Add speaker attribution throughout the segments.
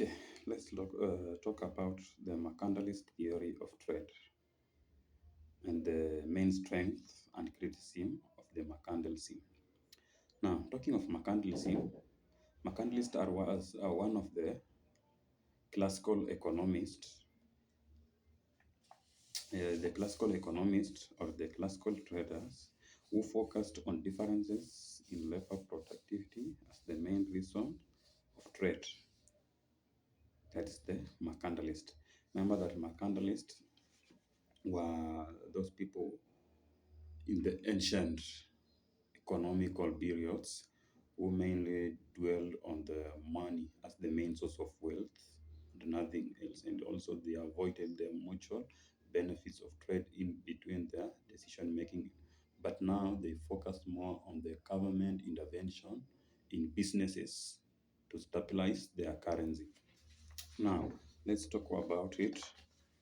Speaker 1: Okay, talk about the mercantilist theory of trade and the main strength and criticism of the mercantilism. Now, talking of mercantilism, mercantilists are one of the classical economists, or the classical traders who focused on differences in labor productivity as the main reason of trade. That is the mercantilist. Remember that mercantilists were those people in the ancient economical periods who mainly dwelled on the money as the main source of wealth and nothing else, and also they avoided the mutual benefits of trade in between their decision making. But now they focus more on the government intervention in businesses to stabilize their currency. Now, let's talk about it.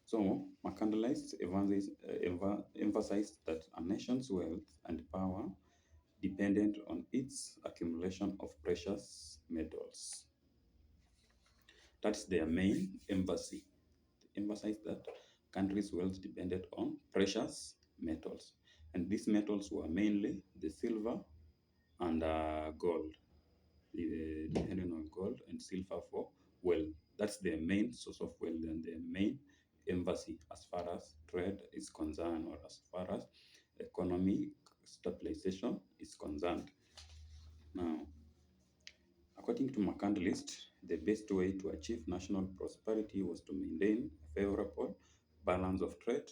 Speaker 1: So, mercantilists emphasize that a nation's wealth and power dependent on its accumulation of precious metals. That's their main emphasis. They emphasize that countries' wealth depended on precious metals. And these metals were mainly the silver and gold, depending on gold and silver for wealth. That's their main source of wealth and their main emphasis as far as trade is concerned, or as far as economic stabilization is concerned. Now, according to Mercantilist, the best way to achieve national prosperity was to maintain a favorable balance of trade.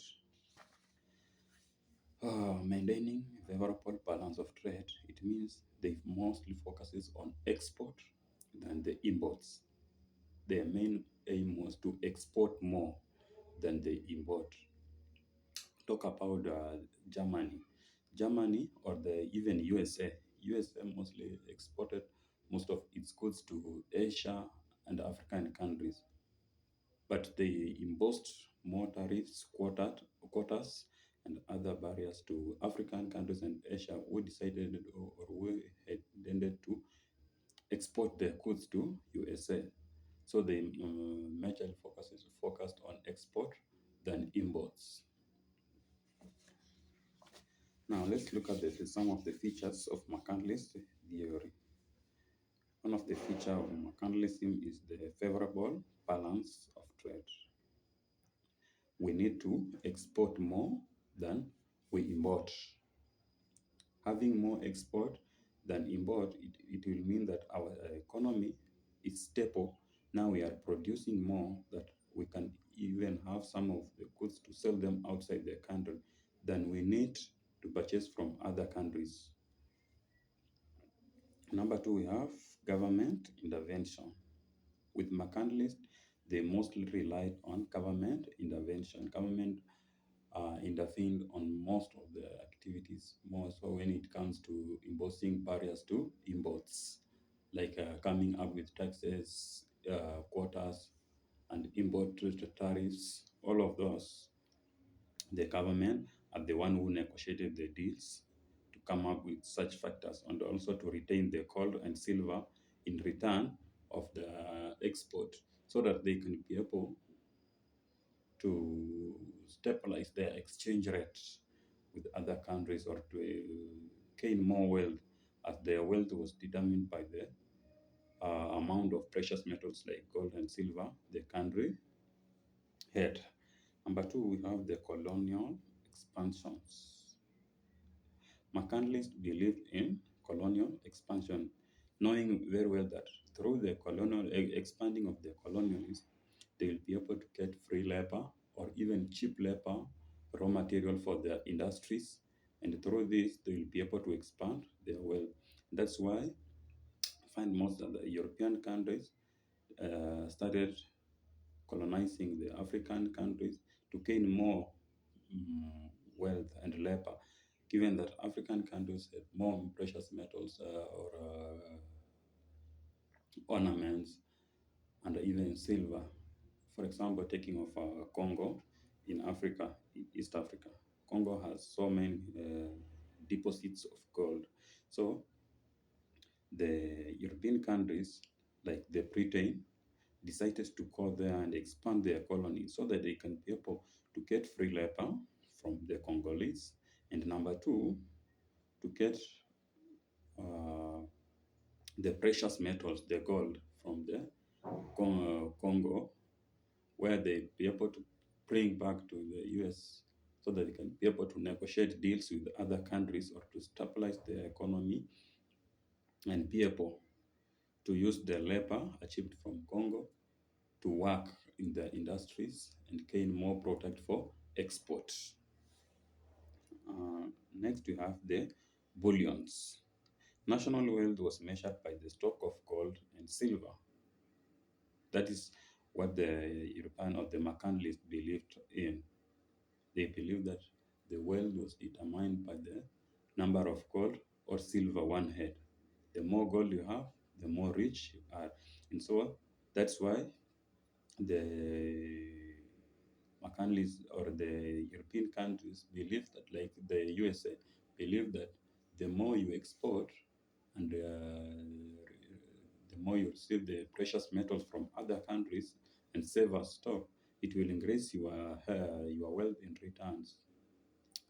Speaker 1: Maintaining a favorable balance of trade, it means they mostly focuses on export than the imports. Their main aim was to export more than they import. Talk about Germany. Germany or the even USA. USA mostly exported most of its goods to Asia and African countries, but they imposed more tariffs, quotas, and other barriers to African countries and Asia who decided or who had intended to export their goods to USA. So they majorly focused on export than imports. Now let's look at some of the features of mercantilist theory. One of the features of mercantilism is the favorable balance of trade. We need to export more than we import. Having more export than import, it will mean that our economy is stable. Now we are producing more that we can even have some of the goods to sell them outside the country than we need to purchase from other countries. Number two, we have government intervention. With mercantilists, they mostly relied on government intervention. Government intervened on most of the activities, more so when it comes to imposing barriers to imports, like coming up with taxes, quotas, and import tariffs. All of those, the government are the one who negotiated the deals to come up with such factors, and also to retain the gold and silver in return of the export, so that they can be able to stabilize their exchange rates with other countries, or to gain more wealth, as their wealth was determined by the amount of precious metals like gold and silver the country had. Number two, we have the colonial expansions. Mercantilists believed in colonial expansion, knowing very well that through the colonial expanding of the colonialists, they will be able to get free labor or even cheap labor, raw material for their industries, and through this they will be able to expand their wealth. That's why I find most of the European countries started colonizing the African countries to gain more mm, wealth and labor, given that African countries had more precious metals or ornaments and even silver. For example, taking of Congo in Africa, East Africa. Congo has so many deposits of gold. So the European countries, like the Britain, decided to go there and expand their colony so that they can be able to get free labor from the Congolese, and number two, to get uh, the precious metals, the gold from the Congo, where they be able to bring back to the US so that they can be able to negotiate deals with other countries or to stabilize their economy and be able to use the labor achieved from Congo to work in the industries and gain more product for export. Next, we have the bullions. National wealth was measured by the stock of gold and silver. That is what the European or the Mercantilist believed in. They believed that the wealth was determined by the number of gold or silver one had. The more gold you have, the more rich you are. And so that's why the Mercantilists or the European countries believe that, like the USA, believe that the more you export and the more you receive the precious metals from other countries and save as stock, it will increase your wealth in returns.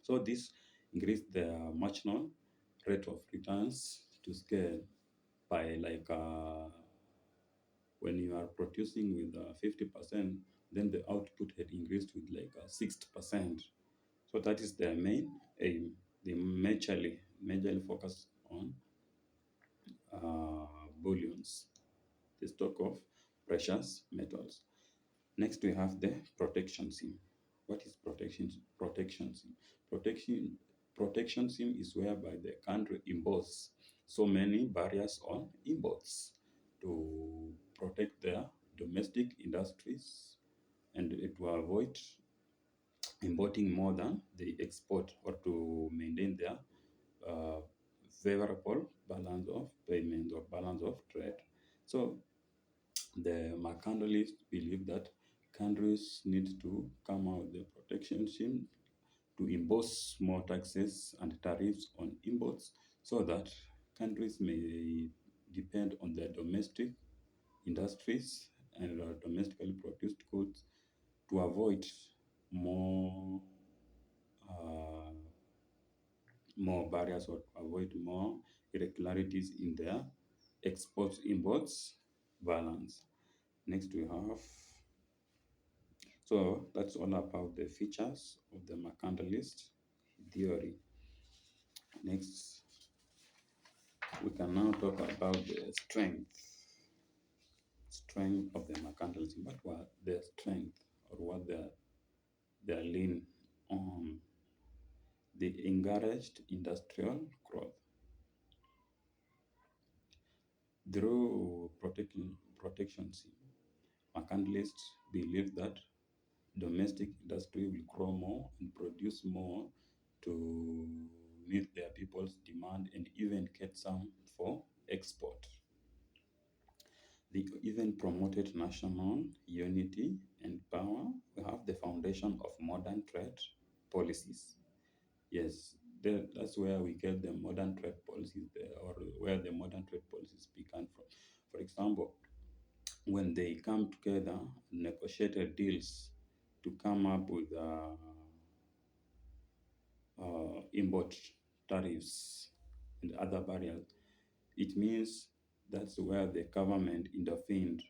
Speaker 1: So this increased the marginal rate of returns to scale by like when you are producing with 50%, then the output had increased with like 60%. So that is their main aim. They majorly focus on bullions, the stock of precious metals. Next, we have the protection scheme. What is protection scheme? Protection scheme is whereby the country imposes so many barriers on imports to protect their domestic industries and to avoid importing more than they export, or to maintain their uh, favorable balance of payment or balance of trade. So the mercantilists believe that countries need to come out with the protection scheme to impose more taxes and tariffs on imports so that countries may depend on their domestic industries and domestically produced goods to avoid more uh, more barriers or avoid more irregularities in their exports imports balance. Next, we have, so that's all about the features of the mercantilist theory. Next, we can now talk about the strength of the mercantilism. What were their strength, or what their lean on? They encouraged industrial growth through protectionism. Mercantilists believe that domestic industry will grow more and produce more to meet their people's demand and even get some for export. They even promoted national unity and power. We have the foundation of modern trade policies. Yes, that's where we get the modern trade policies there, or where the modern trade policies began from. For example, when they come together, negotiated deals to come up with import tariffs and other barriers, it means that's where the government intervened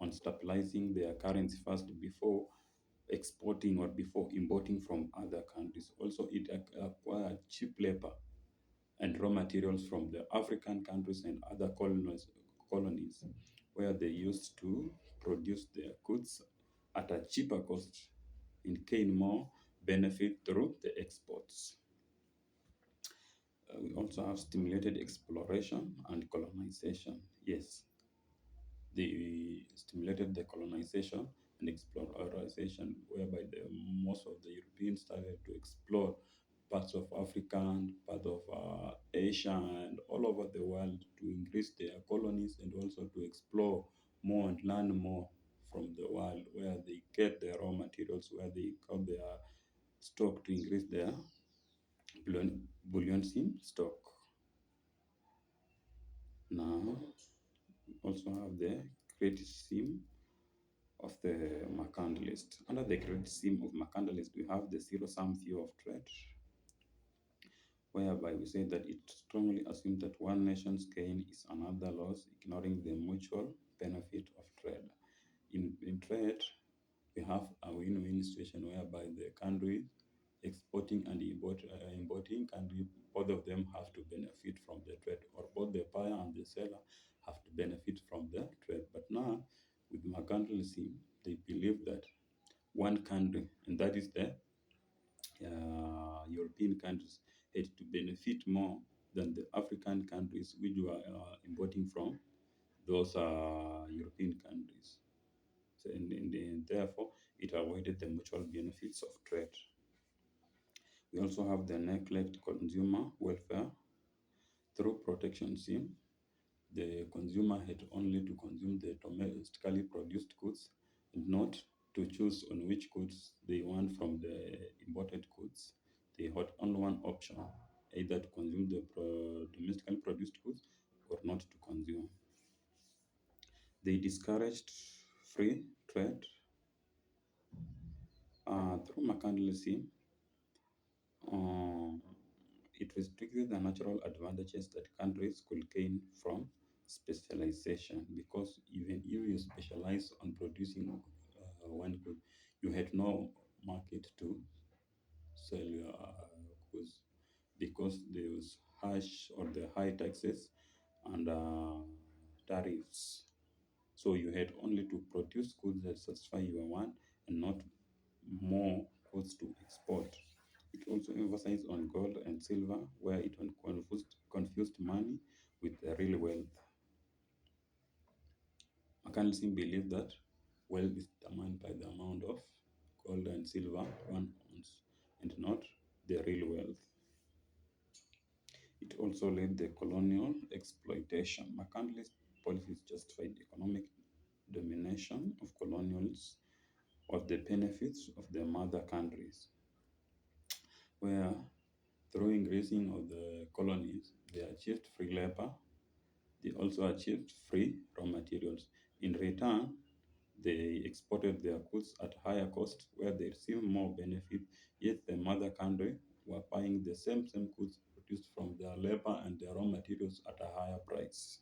Speaker 1: on stabilizing their currency first before exporting or before importing from other countries. Also, it acquired cheap labor and raw materials from the African countries and other colonies where they used to produce their goods at a cheaper cost and gain more benefit through the exports. We also have stimulated exploration and colonization. Yes, they stimulated the colonization and exploration, whereby most of the Europeans started to explore parts of Africa and part of Asia and all over the world to increase their colonies and also to explore more and learn more from the world, where they get their raw materials, where they got their stock to increase their bullion stock. Now, also have the criticism of the Mercantilist. Under the credit scheme of Mercantilist, we have the zero-sum view of trade, whereby we say that it strongly assumes that one nation's gain is another loss, ignoring the mutual benefit of trade. In trade, we have a win-win situation whereby the country exporting and importing country, both of them have to benefit from the trade, or both the buyer and the seller have to benefit from the trade. But now, with mercantilism, they believe that one country, and that is the European countries, had to benefit more than the African countries which were importing from those European countries. So, and therefore, it avoided the mutual benefits of trade. We also have the neglect consumer welfare through protection scheme. The consumer had only to consume the domestically produced goods and not to choose on which goods they want from the imported goods. They had only one option, either to consume the domestically produced goods or not to consume. They discouraged free trade through mercantilism. Uh, it restricted the natural advantages that countries could gain from specialization, because even if you specialize on producing one good, you had no market to sell your goods, because there was harsh or the high taxes and tariffs. So you had only to produce goods that satisfy your want and not more goods to export. It also emphasized on gold and silver, where it confused money with the real wealth. Mercantilism believed that wealth is determined by the amount of gold and silver one owns, and not the real wealth. It also led the colonial exploitation. Mercantilist policies justified economic domination of colonials of the benefits of the mother countries, where through increasing of the colonies, they achieved free labor. They also achieved free raw materials. In return, they exported their goods at higher cost, where they received more benefit, yet the mother country were buying the same goods produced from their labor and their raw materials at a higher price.